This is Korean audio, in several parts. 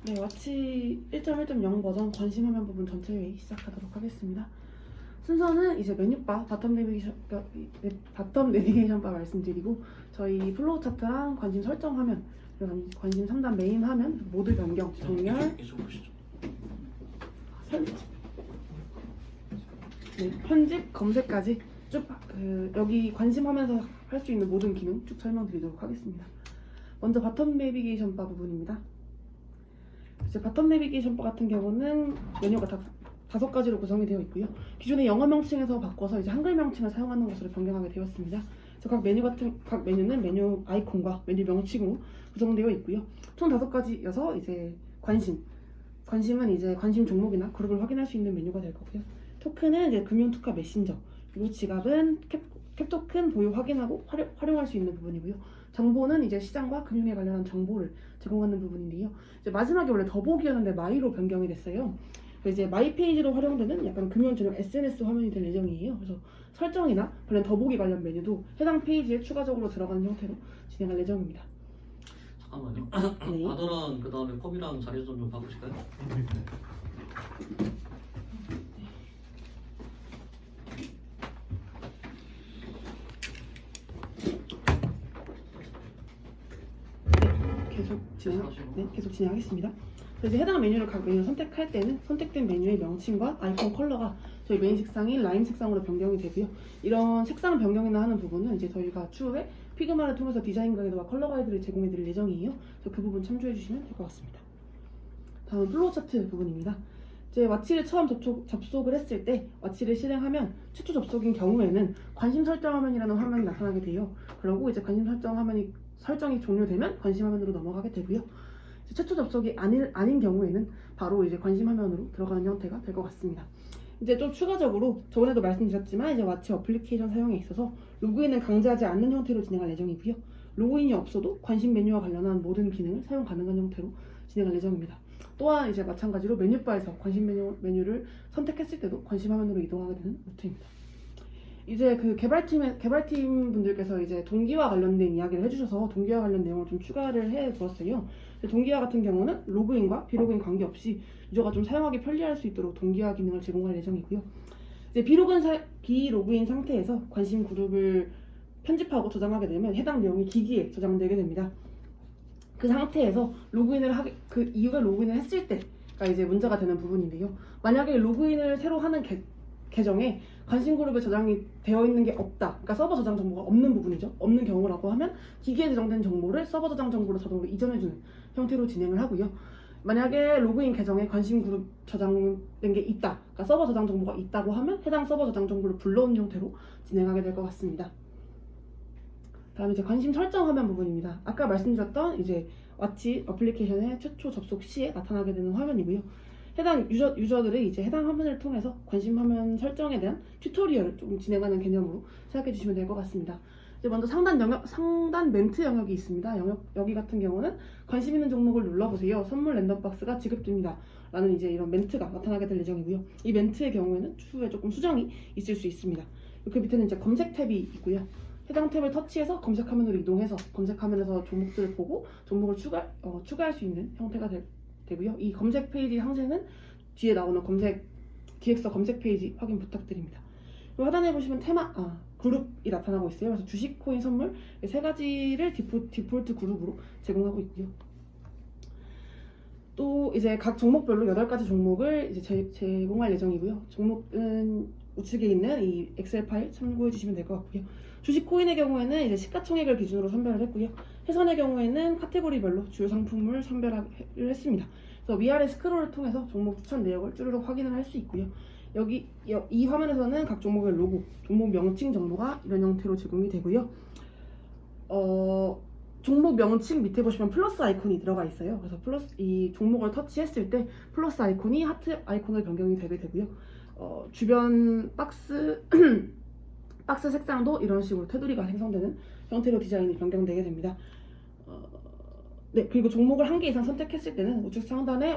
네, 와치 1.1.0 버전 관심하면 부분 전체 회의 시작하도록 하겠습니다. 순서는 이제 메뉴바, 바텀 내비게이션 바 말씀드리고 저희 플로우 차트랑 관심 설정 화면, 그리고 관심 3단 메인 화면, 모드 변경, 정렬, 편집, 검색까지 쭉 여기 관심하면서 할 수 있는 모든 기능 쭉 설명드리도록 하겠습니다. 먼저 바텀 내비게이션 바 부분입니다. 이제 바텀 내비게이션 바 같은 경우는 메뉴가 다섯 가지로 구성이 되어 있고요. 기존의 영어 명칭에서 바꿔서 이제 한글 명칭을 사용하는 것으로 변경하게 되었습니다. 그래서 각 메뉴는 메뉴 아이콘과 메뉴 명칭으로 구성되어 있고요. 총 5가지여서 이제 관심은 이제 관심 종목이나 그룹을 확인할 수 있는 메뉴가 될 거고요. 토큰은 이제 금융투카 메신저, 그리고 지갑은 캡토큰 보유 확인하고 활용할 수 있는 부분이고요. 정보는 이제 시장과 금융에 관련한 정보를 제공하는 부분인데요. 이제 마지막에 원래 더보기였는데 마이로 변경이 됐어요. 이제 마이 페이지로 활용되는 약간 금융 전용 SNS 화면이 될 예정이에요. 그래서 설정이나 관련 더보기 관련 메뉴도 해당 페이지에 추가적으로 들어가는 형태로 진행할 예정입니다. 잠깐만요. 네. 아더랑 그 다음에 컵이랑 자리 좀 바꾸실까요? 계속 진행하겠습니다. 그래서 이제 해당 메뉴를 각 메뉴를 선택할 때는 선택된 메뉴의 명칭과 아이콘 컬러가 저희 메인 색상인 라임 색상으로 변경이 되고요. 이런 색상 변경이나 하는 부분은 이제 저희가 추후에 피그마를 통해서 디자인 가이드와 컬러 가이드를 제공해 드릴 예정이에요. 그래서 그 부분 참조해 주시면 될 것 같습니다. 다음 플로우 차트 부분입니다. 이제 와치를 처음 접속을 했을 때 와치를 실행하면 최초 접속인 경우에는 관심 설정 화면이라는 화면이 나타나게 돼요. 그리고 이제 관심 설정 화면이 설정이 종료되면 관심 화면으로 넘어가게 되고요. 최초 접속이 아닌 경우에는 바로 이제 관심 화면으로 들어가는 형태가 될 것 같습니다. 이제 좀 추가적으로 저번에도 말씀드렸지만 이제 와치 어플리케이션 사용에 있어서 로그인을 강제하지 않는 형태로 진행할 예정이고요. 로그인이 없어도 관심 메뉴와 관련한 모든 기능을 사용 가능한 형태로 진행할 예정입니다. 또한 이제 마찬가지로 메뉴바에서 관심 메뉴를 선택했을 때도 관심 화면으로 이동하게 되는 루트입니다. 이제 그 개발팀 분들께서 이제 동기화 관련된 이야기를 해주셔서 동기화 관련 내용을 좀 추가를 해 두었어요. 동기화 같은 경우는 로그인과 비로그인 관계없이 유저가 좀 사용하기 편리할 수 있도록 동기화 기능을 제공할 예정이고요. 이제 비로그인 상태에서 관심 그룹을 편집하고 저장하게 되면 해당 내용이 기기에 저장되게 됩니다. 그 상태에서 그 이후에 로그인을 했을 때가 이제 문제가 되는 부분인데요. 만약에 로그인을 새로 하는 계정에 관심 그룹에 저장이 되어 있는 게 없다. 그러니까 서버 저장 정보가 없는 부분이죠. 없는 경우라고 하면 기기에 저장된 정보를 서버 저장 정보로 자동으로 이전해주는 형태로 진행을 하고요. 만약에 로그인 계정에 관심 그룹 저장된 게 있다. 그러니까 서버 저장 정보가 있다고 하면 해당 서버 저장 정보를 불러온 형태로 진행하게 될 것 같습니다. 다음에 이제 관심 설정 화면 부분입니다. 아까 말씀드렸던 이제 와치 어플리케이션의 최초 접속 시에 나타나게 되는 화면이고요. 해당 유저들이 이제 해당 화면을 통해서 관심 화면 설정에 대한 튜토리얼을 좀 진행하는 개념으로 생각해 주시면 될 것 같습니다. 이제 먼저 상단 멘트 영역이 있습니다. 여기 같은 경우는 관심 있는 종목을 눌러보세요. 선물 랜덤 박스가 지급됩니다. 라는 이제 이런 멘트가 나타나게 될 예정이고요. 이 멘트의 경우에는 추후에 조금 수정이 있을 수 있습니다. 그 밑에는 이제 검색 탭이 있고요. 해당 탭을 터치해서 검색 화면으로 이동해서 검색 화면에서 종목들을 보고 종목을 추가할 수 있는 형태가 되고요. 이 검색 페이지 상세는 뒤에 나오는 기획서 검색 페이지 확인 부탁드립니다. 그리고 하단에 보시면 그룹이 나타나고 있어요. 그래서 주식, 코인, 선물 3가지를 디폴트 그룹으로 제공하고 있고요. 또 이제 각 종목별로 8가지 종목을 이제 제공할 예정이고요. 종목은 우측에 있는 이 엑셀 파일 참고해 주시면 될 것 같고요. 주식 코인의 경우에는 이제 시가총액을 기준으로 선별을 했고요. 해선의 경우에는 카테고리별로 주요 상품을 선별을 했습니다. 그래서 위아래 스크롤을 통해서 종목 추천 내역을 쭈르륵 확인을 할 수 있고요. 이 화면에서는 각 종목의 로고, 종목 명칭 정보가 이런 형태로 제공이 되고요. 종목 명칭 밑에 보시면 플러스 아이콘이 들어가 있어요. 그래서 이 종목을 터치했을 때 플러스 아이콘이 하트 아이콘으로 변경이 되게 되고요. 주변 박스 색상도 이런 식으로 테두리가 생성되는 형태로 디자인이 변경되게 됩니다. 그리고 종목을 1개 이상 선택했을 때는 우측 상단에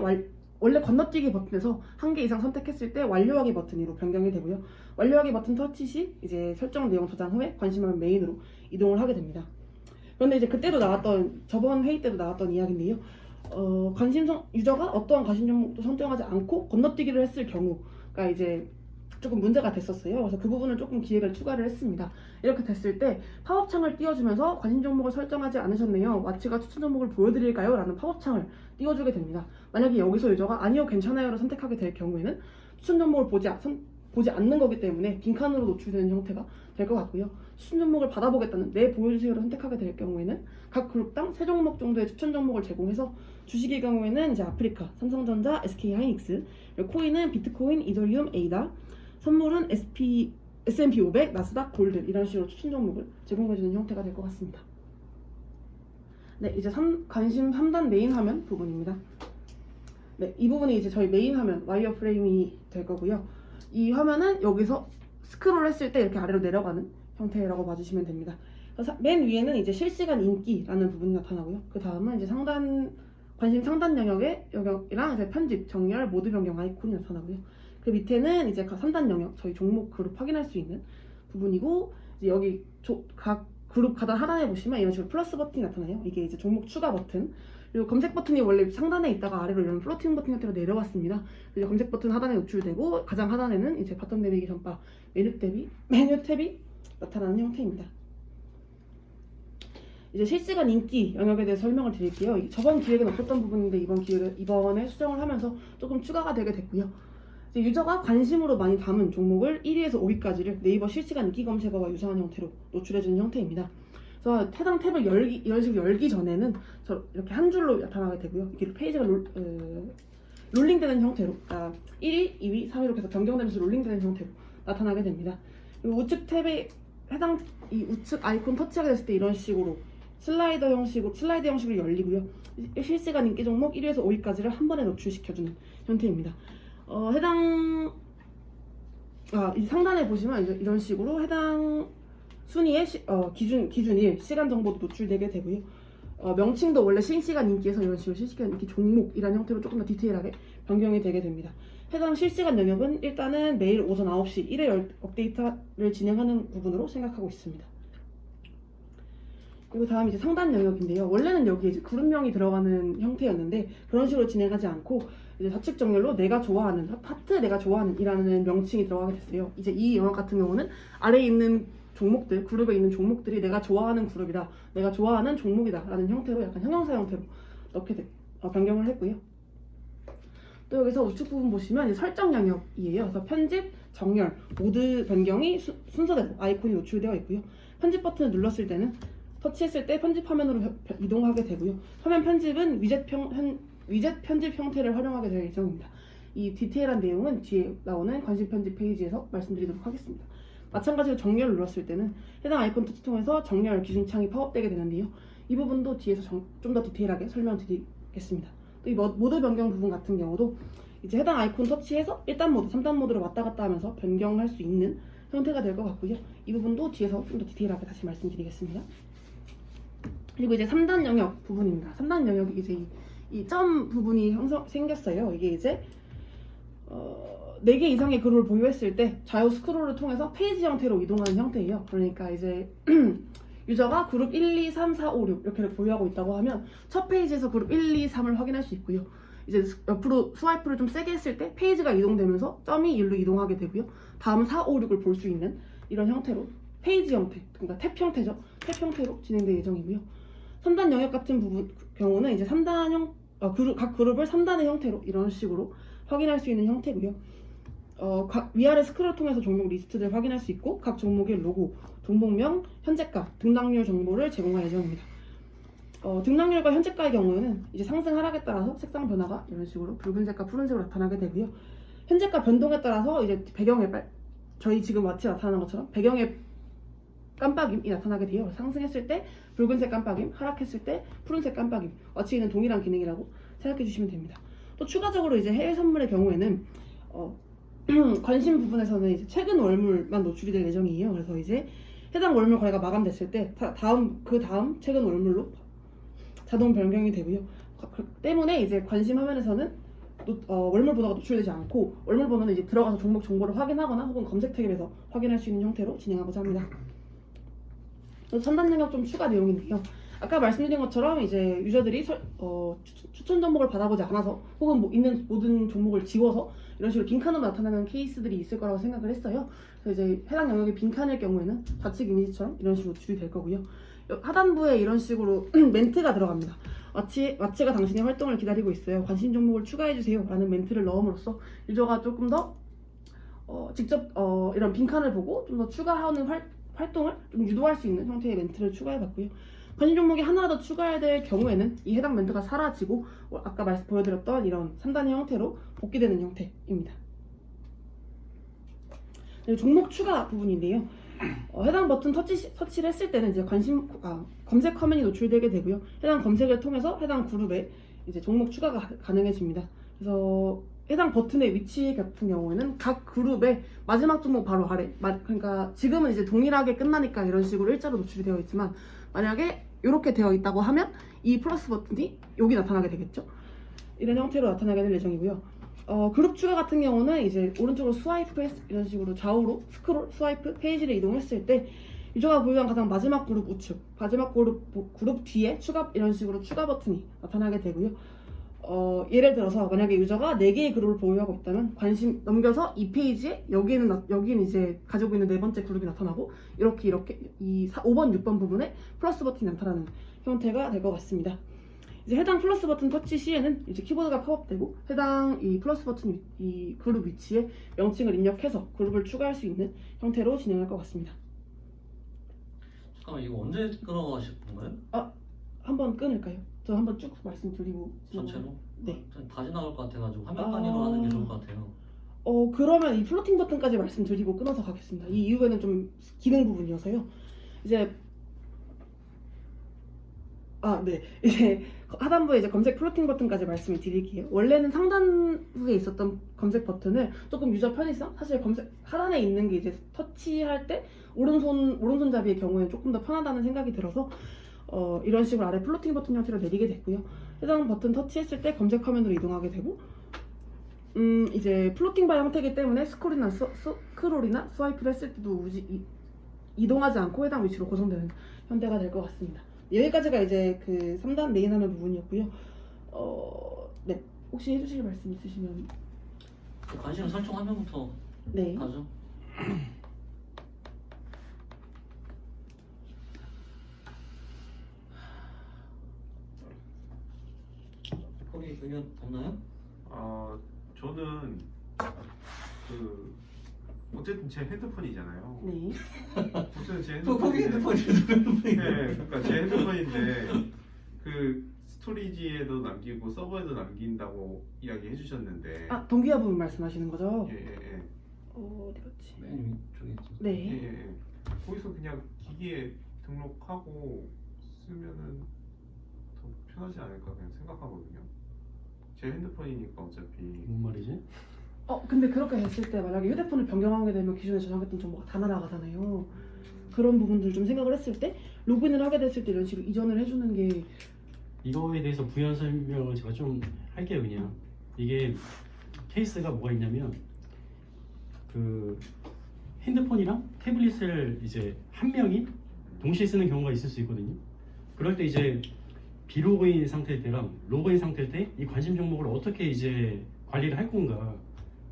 원래 건너뛰기 버튼에서 1개 이상 선택했을 때 완료하기 버튼으로 변경이 되고요. 완료하기 버튼 터치 시 이제 설정 내용 저장 후에 관심을 메인으로 이동을 하게 됩니다. 그런데 이제 저번 회의 때도 나왔던 이야기인데요. 유저가 어떠한 관심 종목도 선정하지 않고 건너뛰기를 했을 경우가 이제 조금 문제가 됐었어요. 그래서 그 부분을 조금 기획을 추가를 했습니다. 이렇게 됐을 때 팝업창을 띄워주면서 관심 종목을 설정하지 않으셨네요. 마치가 추천 종목을 보여드릴까요? 라는 팝업창을 띄워주게 됩니다. 만약에 여기서 유저가 아니요 괜찮아요를 선택하게 될 경우에는 추천 종목을 보지 않는 거기 때문에 빈칸으로 노출되는 형태가 될 것 같고요. 추천 종목을 받아보겠다는 네 보여주세요를 선택하게 될 경우에는 각 그룹당 3종목 정도의 추천 종목을 제공해서 주식의 경우에는 이제 아프리카, 삼성전자, SK하이닉스, 그리고 코인은 비트코인, 이더리움, 에이다, 선물은 S&P 500, 나스닥, 골드 이런 식으로 추천 종목을 제공해주는 형태가 될 것 같습니다. 네, 이제 관심 3단 메인 화면 부분입니다. 네, 이 부분이 이제 저희 메인 화면 와이어 프레임이 될 거고요. 이 화면은 여기서 스크롤 했을 때 이렇게 아래로 내려가는 형태라고 봐주시면 됩니다. 그래서 맨 위에는 이제 실시간 인기라는 부분이 나타나고요. 그 다음은 이제 관심 상단 영역이랑 이제 편집, 정렬, 모드 변경 아이콘이 나타나고요. 그 밑에는 이제 3단 영역, 저희 종목 그룹 확인할 수 있는 부분이고, 이제 여기 각 그룹 가단 하단에 보시면 이런 식으로 플러스 버튼이 나타나요. 이게 이제 종목 추가 버튼. 그리고 검색 버튼이 원래 상단에 있다가 아래로 이런 플로팅 버튼 형태로 내려왔습니다. 그리고 검색 버튼 하단에 노출되고 가장 하단에는 이제 바텀 대비 전바 메뉴 탭이 나타나는 형태입니다. 이제 실시간 인기 영역에 대해서 설명을 드릴게요. 저번 기획은 없었던 부분인데 이번에 수정을 하면서 조금 추가가 되게 됐고요. 이제 유저가 관심으로 많이 담은 종목을 1위에서 5위까지를 네이버 실시간 인기 검색어와 유사한 형태로 노출해주는 형태입니다. 그래서 해당 탭을 이런 식으로 열기 전에는 이렇게 한 줄로 나타나게 되고요. 이렇게 페이지가 롤링되는 형태로, 1위, 2위, 3위로 계속 변경되면서 롤링되는 형태로 나타나게 됩니다. 그리고 우측 탭에 이 우측 아이콘 터치하게 됐을 때 이런 식으로 슬라이드 형식으로 열리고요. 실시간 인기 종목 1위에서 5위까지를 한 번에 노출시켜주는 형태입니다. 이 상단에 보시면 이런 식으로 해당 순위의 기준일 시간 정보도 노출되게 되고요. 명칭도 원래 실시간 인기에서 이런 식으로 실시간 인기 종목이라는 형태로 조금 더 디테일하게 변경이 되게 됩니다. 해당 실시간 영역은 일단은 매일 오전 9시 1회 업데이트를 진행하는 부분으로 생각하고 있습니다. 그리고 다음 이제 상단 영역인데요. 원래는 여기에 이제 그룹명이 들어가는 형태였는데 그런 식으로 진행하지 않고 이제 좌측 정렬로 내가 좋아하는 이라는 명칭이 들어가게 됐어요. 이제 이 영역 같은 경우는 아래에 있는 종목들, 그룹에 있는 종목들이 내가 좋아하는 그룹이다, 내가 좋아하는 종목이다 라는 형태로 약간 형용사 형태로 변경을 했고요. 또 여기서 우측 부분 보시면 이제 설정 영역이에요. 그래서 편집, 정렬, 모드 변경이 순서대로 아이콘이 노출되어 있고요. 편집 버튼을 눌렀을 때는 터치했을 때 편집 화면으로 이동하게 되고요. 화면 편집은 위젯 편집 형태를 활용하게 될 예정입니다. 이 디테일한 내용은 뒤에 나오는 관심 편집 페이지에서 말씀드리도록 하겠습니다. 마찬가지로 정렬을 눌렀을 때는 해당 아이콘 터치 통해서 정렬 기준창이 팝업되게 되는데요. 이 부분도 뒤에서 좀 더 디테일하게 설명드리겠습니다. 또 이 모드 변경 부분 같은 경우도 이제 해당 아이콘 터치해서 1단 모드, 3단 모드로 왔다 갔다 하면서 변경할 수 있는 형태가 될 것 같고요. 이 부분도 뒤에서 좀 더 디테일하게 다시 말씀드리겠습니다. 그리고 이제 3단 영역 부분입니다. 3단 영역이 이제 이 점 부분이 생겼어요. 이게 이제 4개 이상의 그룹을 보유했을 때 좌우 스크롤을 통해서 페이지 형태로 이동하는 형태예요. 그러니까 이제 유저가 그룹 1, 2, 3, 4, 5, 6 이렇게 보유하고 있다고 하면 첫 페이지에서 그룹 1, 2, 3을 확인할 수 있고요. 이제 옆으로 스와이프를 좀 세게 했을 때 페이지가 이동되면서 점이 일로 이동하게 되고요. 다음 4, 5, 6을 볼 수 있는 이런 형태로 페이지 형태, 그러니까 탭 형태죠. 탭 형태로 진행될 예정이고요. 3단 영역 같은 경우는 이제 각 그룹을 3단의 형태로 이런 식으로 확인할 수 있는 형태고요. 위아래 스크롤 통해서 종목 리스트를 확인할 수 있고 각 종목의 로고, 종목명, 현재가, 등락률 정보를 제공할 예정입니다. 등락률과 현재가의 경우에는 이제 상승 하락에 따라서 색상 변화가 이런 식으로 붉은색과 푸른색으로 나타나게 되고요. 현재가 변동에 따라서 이제 배경에 저희 지금 마치 나타나는 것처럼 배경에 깜빡임이 나타나게 돼요. 상승했을 때 붉은색 깜빡임, 하락했을 때 푸른색 깜빡임, 마치는 동일한 기능이라고 생각해 주시면 됩니다. 또 추가적으로 이제 해외 선물의 경우에는 관심 부분에서는 이제 최근 월물만 노출이 될 예정이에요. 그래서 이제 해당 월물 거래가 마감됐을 때 그 다음 최근 월물로 자동 변경이 되고요. 때문에 이제 관심 화면에서는 월물 번호가 노출되지 않고 월물 번호는 이제 들어가서 종목 정보를 확인하거나 혹은 검색 탭에서 확인할 수 있는 형태로 진행하고자 합니다. 3단 영역 좀 추가 내용인데요. 아까 말씀드린 것처럼 이제 유저들이 추천 종목을 받아보지 않아서 혹은 뭐 있는 모든 종목을 지워서 이런 식으로 빈칸으로 나타나는 케이스들이 있을 거라고 생각을 했어요. 그래서 이제 해당 영역이 빈칸일 경우에는 좌측 이미지처럼 이런 식으로 줄이 될 거고요. 하단부에 이런 식으로 멘트가 들어갑니다. 마치가 당신의 활동을 기다리고 있어요. 관심 종목을 추가해주세요. 라는 멘트를 넣음으로써 유저가 조금 더 직접 이런 빈칸을 보고 좀 더 추가하는 활동을 좀 유도할 수 있는 형태의 멘트를 추가해봤고요. 관심 종목이 하나 더 추가해야 될 경우에는 이 해당 멘트가 사라지고 아까 보여드렸던 이런 3단의 형태로 복귀되는 형태입니다. 종목 추가 부분인데요. 해당 버튼 터치를 했을 때는 이제 검색 화면이 노출되게 되고요. 해당 검색을 통해서 해당 그룹에 이제 종목 추가가 가능해집니다. 그래서 해당 버튼의 위치 같은 경우에는 각 그룹의 마지막 종목 바로 아래, 그러니까 지금은 이제 동일하게 끝나니까 이런 식으로 일자로 노출이 되어 있지만 만약에 이렇게 되어 있다고 하면 이 플러스 버튼이 여기 나타나게 되겠죠. 이런 형태로 나타나게 될 예정이고요. 그룹 추가 같은 경우는 이제 오른쪽으로 이런 식으로 좌우로 스와이프 페이지를 이동했을 때 유저가 보유한 가장 마지막 그룹 우측, 마지막 그룹 뒤에 이런 식으로 추가 버튼이 나타나게 되고요. 예를 들어서 만약에 유저가 4개의 그룹을 보유하고 있다면 관심 넘겨서 이 페이지에 여기는 이제 가지고 있는 4번째 그룹이 나타나고 이렇게 이 5번, 6번 부분에 플러스 버튼이 나타나는 형태가 될 것 같습니다. 이제 해당 플러스 버튼 터치 시에는 이제 키보드가 팝업되고 해당 이 플러스 버튼 이 그룹 위치에 명칭을 입력해서 그룹을 추가할 수 있는 형태로 진행할 것 같습니다. 잠깐만, 이거 언제 끊어가실 건가요? 한번 끊을까요? 저 한번 쭉 말씀드리고 전체로? 네. 다 지나갈 것 같아가지고 화면 단위로 하는 게 좋을 것 같아요. 그러면 이 플로팅 버튼까지 말씀드리고 끊어서 가겠습니다. 이 이후에는 좀 기능 부분이어서요. 이제 이제 하단부에 이제 검색 플로팅 버튼까지 말씀을 드릴게요. 원래는 상단부에 있었던 검색 버튼을 조금 유저 편의상 사실 검색 하단에 있는 게 이제 터치할 때 오른손잡이의 경우에는 조금 더 편하다는 생각이 들어서 이런 식으로 아래 플로팅 버튼 형태로 내리게 됐고요. 해당 버튼 터치했을 때 검색 화면으로 이동하게 되고 이제 플로팅 바 형태이기 때문에 스크롤이나 스와이프를 했을 때도 이동하지 않고 해당 위치로 고정되는 형태가 될 것 같습니다. 여기까지가 이제 그 3단 메인 화면 부분이었고요. 네, 혹시 해주실 말씀 있으시면. 관심 설정 화면부터 네. 가죠. 거기 의견 없나요? 저는 어쨌든 제 핸드폰이잖아요. 네. 어쨌든 제 거기 핸드폰인데. 핸드폰이 네, 그러니까 제 핸드폰인데 그 스토리지에도 남기고 서버에도 남긴다고 이야기해 주셨는데. 동기화 부분 말씀하시는 거죠? 예. 어디 갔지? 맨 위쪽에 있죠. 네. 예. 거기서 그냥 기기에 등록하고 쓰면은 더 편하지 않을까 그냥 생각하거든요. 제 핸드폰이니까 어차피. 뭔 말이지? 근데 그렇게 됐을 때 만약에 휴대폰을 변경하게 되면 기존에 저장했던 정보가 다 날아가잖아요. 그런 부분들 좀 생각을 했을 때 로그인을 하게 됐을 때 이런 식으로 이전을 해주는 게 이거에 대해서 부연 설명을 제가 좀 할게요. 그냥 이게 케이스가 뭐가 있냐면 그 핸드폰이랑 태블릿을 이제 한 명이 동시에 쓰는 경우가 있을 수 있거든요. 그럴 때 이제 비로그인 상태일 때랑 로그인 상태일 때 이 관심 종목을 어떻게 이제 관리를 할 건가,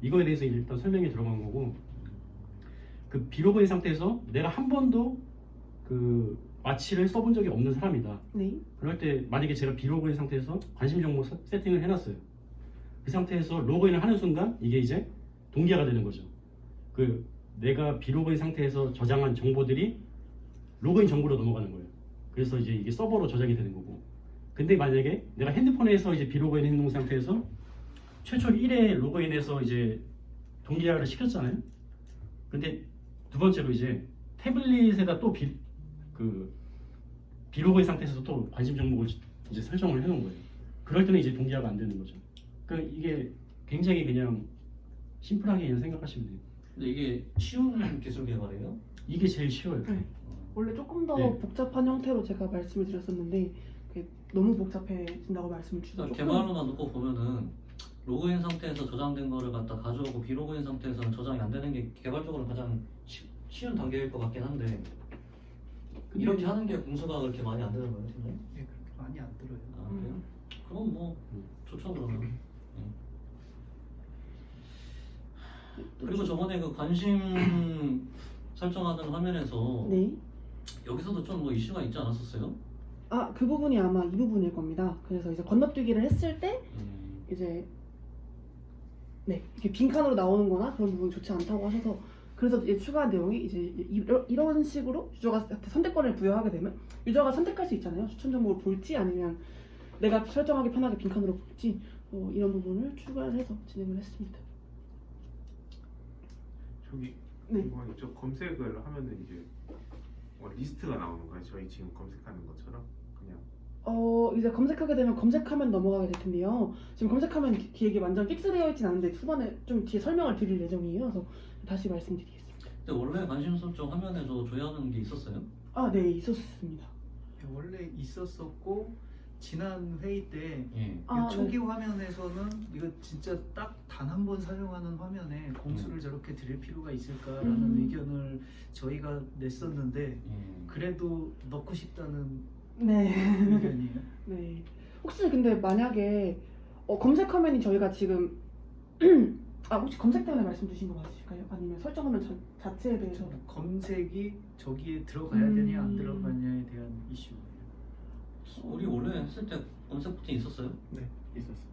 이거에 대해서 일단 설명이 들어간 거고, 그 비로그인 상태에서 내가 한 번도 그 마취를 써본 적이 없는 사람이다. 네. 그럴 때 만약에 제가 비로그인 상태에서 관심 종목 세팅을 해놨어요. 그 상태에서 로그인을 하는 순간 이게 이제 동기화가 되는 거죠. 그 내가 비로그인 상태에서 저장한 정보들이 로그인 정보로 넘어가는 거예요. 그래서 이제 이게 서버로 저장이 되는 거고. 근데 만약에 내가 핸드폰에서 이제 비로그인 해놓은 상태에서 최초 1회 로그인해서 이제 동기화를 시켰잖아요. 근데 두 번째로 이제 태블릿에다 또 비로그인 상태에서 또 관심 종목을 이제 설정을 해놓은 거예요. 그럴 때는 이제 동기화가 안 되는 거죠. 그러니까 이게 굉장히 그냥 심플하게 그냥 생각하시면 돼요. 근데 이게 쉬운 기술 개발이에요? 이게 제일 쉬워요. 네. 원래 조금 더 네. 복잡한 형태로 제가 말씀을 드렸었는데 그게 너무 복잡해진다고 말씀을 주셔서 그러니까 개발로만 놓고 보면은 로그인 상태에서 저장된 거를 갖다 가져오고 비로그인 상태에서는 저장이 안 되는 게 개발적으로 가장 쉬운 단계일 것 같긴 한데 이렇게 하는 게 공수가 그렇게 많이 안 되는 거예요, 팀장님? 예, 그렇게 많이 안 들어요. 아, 그래요? 그럼 뭐 좋죠 그러면. 네. 그리고 저번에 그 관심 설정하는 화면에서 네. 여기서도 좀 뭐 이슈가 있지 않았었어요? 아, 그 부분이 아마 이 부분일 겁니다. 그래서 이제 건너뛰기를 했을 때 이제 네, 이렇게 빈칸으로 나오는 거나 그런 부분이 좋지 않다고 하셔서 그래서 이제 추가한 내용이 이제 이런 식으로 유저가 선택권을 부여하게 되면 유저가 선택할 수 있잖아요. 추천 정보를 볼지 아니면 내가 설정하기 편하게 빈칸으로 볼지 이런 부분을 추가를 해서 진행을 했습니다. 저기 네. 이거 저 검색을 하면은 이제 리스트가 나오는 거예요. 저희 지금 검색하는 것처럼 그냥. 이제 검색하게 되면 검색하면 넘어가게 될 텐데요. 지금 검색하면 기획이 완전 픽스되어 있진 않은데 후반에 좀 뒤에 설명을 드릴 예정이에요. 그래서 다시 말씀드리겠습니다. 근데 원래 관심 설정 화면에서 조회하는 게 있었어요? 아, 네, 있었습니다. 예, 원래 있었었고 지난 회의 때 예. 아, 초기 화면에서는 이거 진짜 딱 단 한 번 사용하는 화면에 공수를 저렇게 드릴 필요가 있을까라는 의견을 저희가 냈었는데 예. 그래도 넣고 싶다는 네. 의견이에요. 네. 혹시 근데 만약에 검색 화면이 저희가 지금 혹시 검색 때문에 말씀 주신 거 맞으실까요? 아니면 설정 화면 자체에 대해서? 검색이 저기에 들어가야 되냐 안 들어가냐에 대한 이슈예요. 우리 원래 했을 때 검색 버튼이 있었어요? 네, 있었어요.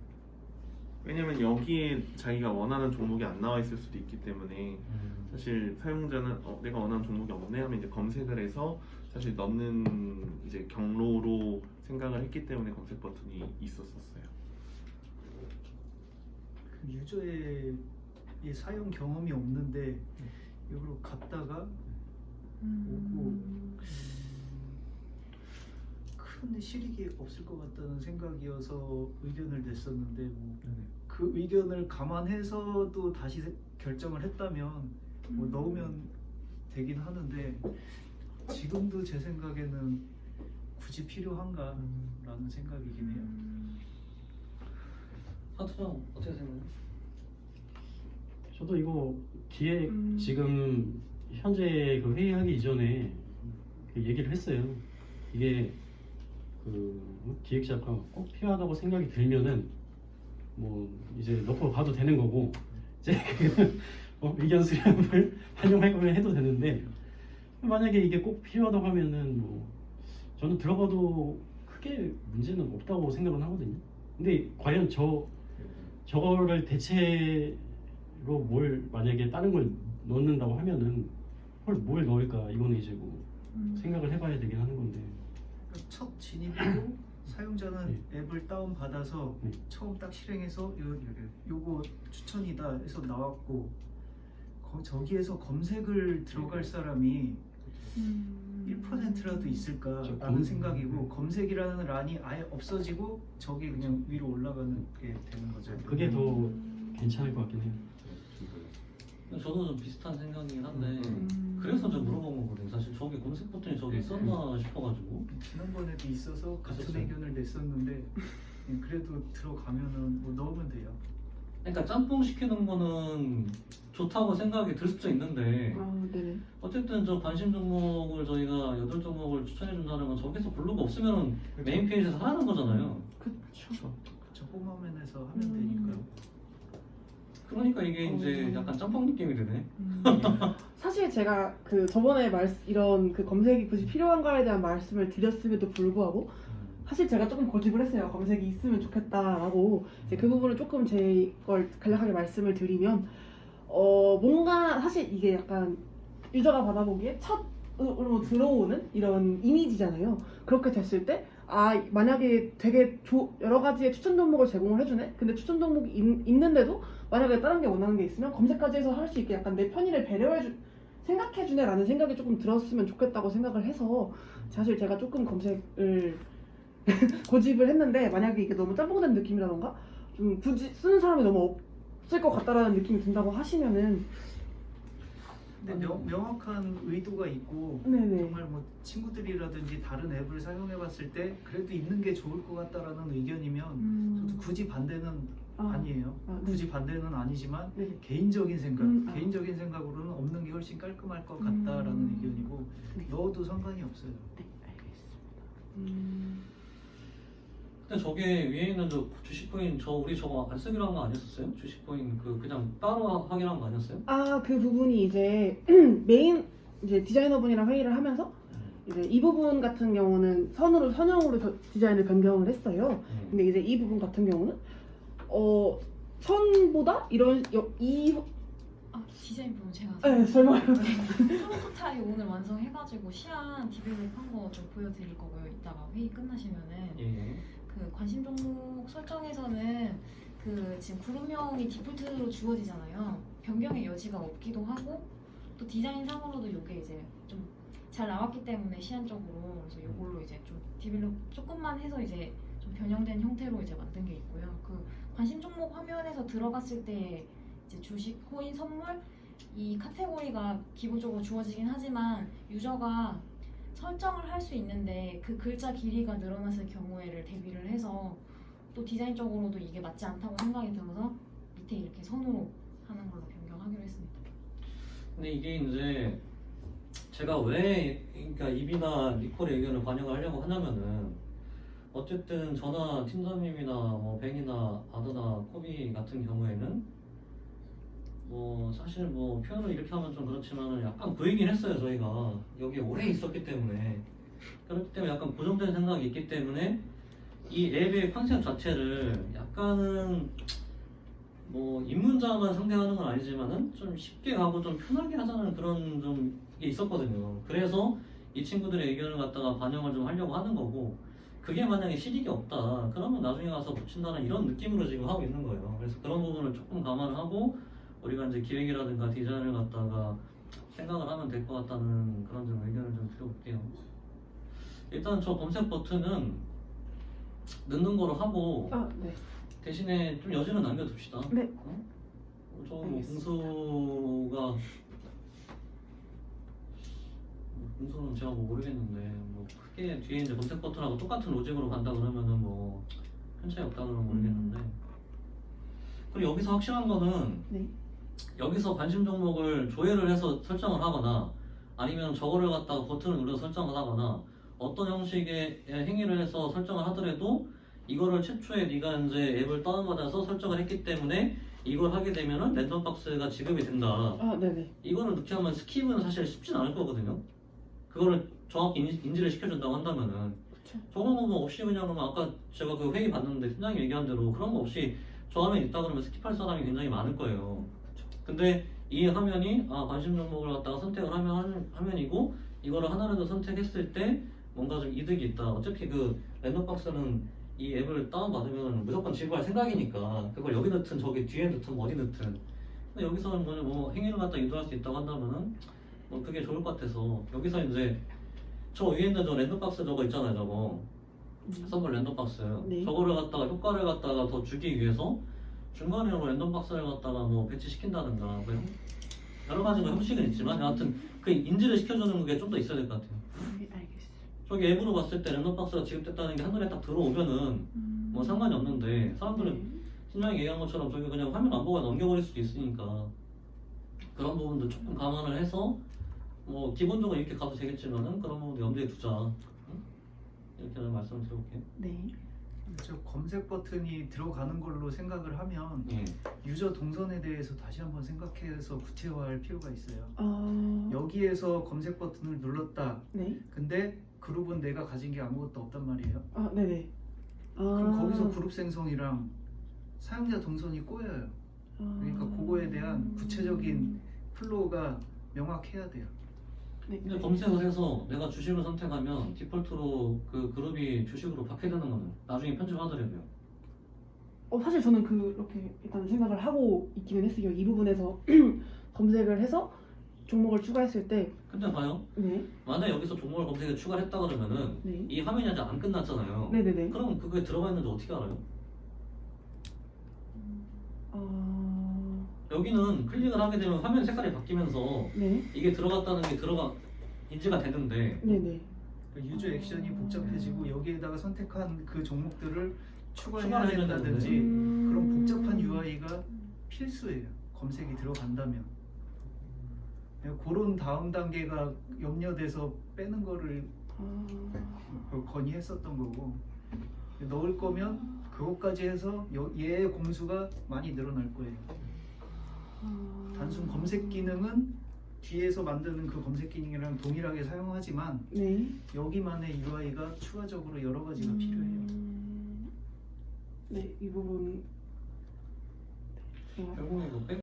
왜냐면 여기에 자기가 원하는 종목이 안 나와 있을 수도 있기 때문에 사실 사용자는 내가 원하는 종목이 없네 하면 이제 검색을 해서 사실 넣는 이제 경로로 생각을 했기 때문에 검색 버튼이 있었었어요. 그 유저의 이 사용 경험이 없는데 이걸로 갔다가 오고 큰 실익이 없을 것 같다는 생각이어서 의견을 냈었는데 뭐 그 의견을 감안해서도 다시 결정을 했다면 뭐 넣으면 되긴 하는데 지금도 제 생각에는 굳이 필요한가라는 생각이긴 해요. 하트장 어떻게 생각해요? 저도 이거 기획 지금 현재 그 회의하기 이전에 그 얘기를 했어요. 이게 그 기획자가 꼭 필요하다고 생각이 들면은 뭐 이제 넣고 가도 되는 거고 이제 의견 수렴을 활용할 거면 해도 되는데 만약에 이게 꼭 필요하다고 하면은 뭐 저는 들어가도 크게 문제는 없다고 생각은 하거든요. 근데 과연 저거를 대체로 뭘 만약에 다른 걸 넣는다고 하면은 뭘 넣을까 이거는 이제 뭐 생각을 해봐야 되긴 하는 건데. 첫 진입으로 사용자는 앱을 다운 받아서 처음 딱 실행해서 요거 추천이다 해서 나왔고 저기에서 검색을 들어갈 사람이 1%라도 있을까라는 생각이고 검색이라는 란이 아예 없어지고 저게 그냥 위로 올라가는 게 되는 거죠. 그게 더 괜찮을 것 같긴 해요. 저도 좀 비슷한 생각이긴 한데 그래서 저 물어본 거거든요. 사실 저기 검색 버튼이 저기 있었나 싶어가지고. 지난번에도 있어서 같은 있었어요. 의견을 냈었는데 그래도 들어가면은 뭐 넣으면 돼요. 그러니까 짬뽕 시키는 거는 좋다고 생각이 들 수도 있는데 네네. 어쨌든 저 관심 종목을 저희가 8종목을 추천해 준다는 건 저기서 블로그 없으면 메인 페이지에서 하라는 거잖아요. 그렇죠. 저 홈화면에서 하면 되니까요. 그러니까 이게 이제 약간 짬뽕 느낌이 드네. 사실 제가 그 저번에 이런 그 검색이 굳이 필요한가에 대한 말씀을 드렸음에도 불구하고 사실 제가 조금 고집을 했어요. 검색이 있으면 좋겠다라고. 이제 그 부분을 조금 제 걸 간략하게 말씀을 드리면 뭔가 사실 이게 약간 유저가 받아보기에 첫으로 들어오는 이런 이미지잖아요. 그렇게 됐을 때 만약에 되게 여러 가지의 추천 종목을 제공을 해주네? 근데 추천 종목이 있는데도 만약에 다른 게 원하는 게 있으면 검색까지 해서 할 수 있게 약간 내 편의를 생각해주네 라는 생각이 조금 들었으면 좋겠다고 생각을 해서 사실 제가 조금 검색을 고집을 했는데 만약에 이게 너무 짬뽕된 느낌이라던가 좀 굳이 쓰는 사람이 너무 없을 것 같다라는 느낌이 든다고 하시면은 근데 명확한 의도가 있고 네네. 정말 뭐 친구들이라든지 다른 앱을 사용해봤을 때 그래도 있는 게 좋을 것 같다라는 의견이면 저도 굳이 반대는 아니에요. 네. 굳이 반대는 아니지만 네네. 개인적인 생각, 아. 개인적인 생각으로는 없는 게 훨씬 깔끔할 것 같다라는 의견이고 네. 넣어도 상관이 없어요. 네, 알겠습니다. 근데 저게 위에 있는 저 주식 코인 우리 저거 안 쓰기로 한 거 아니었어요? 주식 코인 그냥 따로 하기로 한 거 아니었어요? 그 부분이 이제 메인 이제 디자이너분이랑 회의를 하면서 이제 이 부분 같은 경우는 선형으로 디자인을 변경을 했어요. 근데 이제 이 부분 같은 경우는 선보다 디자인 부분 제가 네, 설마. 프로토타입 오늘 완성해가지고 시안 디벨롭한 거 좀 보여드릴 거고요. 이따가 회의 끝나시면은 예. 그 관심 종목 설정에서는 그 지금 그룹명이 디폴트로 주어지잖아요. 변경의 여지가 없기도 하고 또 디자인상으로도 이게 이제 좀 잘 나왔기 때문에 시안적으로 그래서 이걸로 이제 좀 디벨롭 조금만 해서 이제 좀 변형된 형태로 이제 만든 게 있고요. 그 관심 종목 화면에서 들어갔을 때 이제 주식, 코인, 선물 이 카테고리가 기본적으로 주어지긴 하지만 유저가 설정을 할 수 있는데 그 글자 길이가 늘어났을 경우에를 대비를 해서 또 디자인적으로도 이게 맞지 않다고 생각이 들어서 밑에 이렇게 선으로 하는 걸로 변경하기로 했습니다. 근데 이게 이제 제가 왜 그러니까 이비나 리콜의 의견을 반영을 하려고 하냐면은 어쨌든 저나 팀장님이나 뭐 벤이나 아드나 코비 같은 경우에는 뭐 사실 뭐 표현을 이렇게 하면 좀 그렇지만은 약간 보이긴 했어요. 저희가 여기 오래 있었기 때문에 그렇기 때문에 약간 고정된 생각이 있기 때문에 이 앱의 컨셉 자체를 약간은 뭐 입문자만 상대하는 건 아니지만은 좀 쉽게 가고 좀 편하게 하자는 그런 좀 게 있었거든요. 그래서 이 친구들의 의견을 갖다가 반영을 좀 하려고 하는 거고 그게 만약에 실익이 없다 그러면 나중에 가서 붙인다는 이런 느낌으로 지금 하고 있는 거예요. 그래서 그런 부분을 조금 감안을 하고 우리가 이제 기획이라든가 디자인을 갖다가 생각을 하면 될 것 같다는 그런 좀 의견을 좀 드려볼게요. 일단 저 검색 버튼은 넣는 거로 하고 네. 대신에 좀 여지는 남겨둡시다. 네. 저 공수가 공수는 제가 뭐 모르겠는데 뭐 크게 뒤에 이제 검색 버튼하고 똑같은 로직으로 간다 그러면은 뭐 큰 차이 없다 그러면 모르겠는데 그리고 여기서 확실한 거는 네. 여기서 관심 종목을 조회를 해서 설정을 하거나 아니면 저거를 갖다가 버튼을 눌러서 설정을 하거나 어떤 형식의 행위를 해서 설정을 하더라도 이거를 최초에 네가 이제 앱을 다운받아서 설정을 했기 때문에 이걸 하게 되면은 랜덤박스가 지급이 된다. 네네. 이거를 넣게 하면 스킵은 사실 쉽진 않을 거거든요. 그거를 정확히 인지를 시켜준다고 한다면은 저런 거 없이 그냥 아까 제가 그 회의 봤는데 팀장이 얘기한 대로 그런 거 없이 저 화면 있다 그러면 스킵할 사람이 굉장히 많을 거예요. 근데 이 화면이 관심 종목을 갖다가 선택을 하면 화면이고 이거를 하나라도 선택했을 때 뭔가 좀 이득이 있다. 어차피 그 랜덤박스는 이 앱을 다운받으면 무조건 지급할 생각이니까 그걸 여기 넣든 저기 뒤에 넣든 어디 넣든 근데 여기서는 뭐 행위를 갖다 유도할 수 있다고 한다면은 뭐 그게 좋을 것 같아서 여기서 이제 저 위에 있는 저 랜덤박스 저거 있잖아요. 저거 선물 랜덤박스 네. 저거를 갖다가 효과를 갖다가 더 주기 위해서 중간에 뭐 랜덤박스를 갖다가 뭐 배치시킨다든가 뭐 여러 가지 형식은 있지만 여하튼 그 인지를 시켜주는 게 좀 더 있어야 될 것 같아요. 네, 알겠습니다. 저기 앱으로 봤을 때 랜덤박스가 지급됐다는 게 한눈에 딱 들어오면은 뭐 상관이 없는데 사람들은 팀장이 얘기한 것처럼 저기 그냥 화면 안 보고 넘겨버릴 수도 있으니까 그런 부분도 조금 감안을 해서 뭐 기본적으로 이렇게 가도 되겠지만은 그런 부분도 염두에 두자. 응? 이렇게 말씀을 드려볼게요. 네. 저 검색 버튼이 들어가는 걸로 생각을 하면 예. 유저 동선에 대해서 다시 한번 생각해서 구체화할 필요가 있어요. 아. 여기에서 검색 버튼을 눌렀다. 네. 근데 그룹은 내가 가진 게 아무것도 없단 말이에요. 네네. 그럼 거기서 그룹 생성이랑 사용자 동선이 꼬여요. 그러니까 그거에 대한 구체적인 플로우가 명확해야 돼요. 네. 근데 검색을 해서 내가 주식을 선택하면 디폴트로 그 그룹이 주식으로 바뀌게 되는 거는 나중에 편집하더라고요. 사실 저는 그렇게 일단 생각을 하고 있기는 했어요. 이 부분에서 검색을 해서 종목을 추가했을 때. 근데 봐요. 네. 만약 여기서 종목을 검색에 추가를 했다 그러면은 네. 이 화면이 아직 안 끝났잖아요. 네네네. 그럼 그게 들어가 있는지 어떻게 알아요? 여기는 클릭을 하게 되면 화면 색깔이 바뀌면서 네. 이게 들어갔다는 게 인지가 되는데 네네. 유저 액션이 복잡해지고 여기에다가 선택한 그 종목들을 추가해야 추가를 해야 된다든지 되는데. 그런 복잡한 UI가 필수예요. 검색이 들어간다면. 그런 다음 단계가 염려돼서 빼는 거를 건의했었던 거고, 넣을 거면 그것까지 해서 얘의 공수가 많이 늘어날 거예요. 단순 검색 기능은 뒤에서 만드는 그 검색 기능이랑 동일하게 사용하지만 네. 여기만의 UI가 추가적으로 여러 가지가 필요해요. 네, 이 부분. 결국에 이거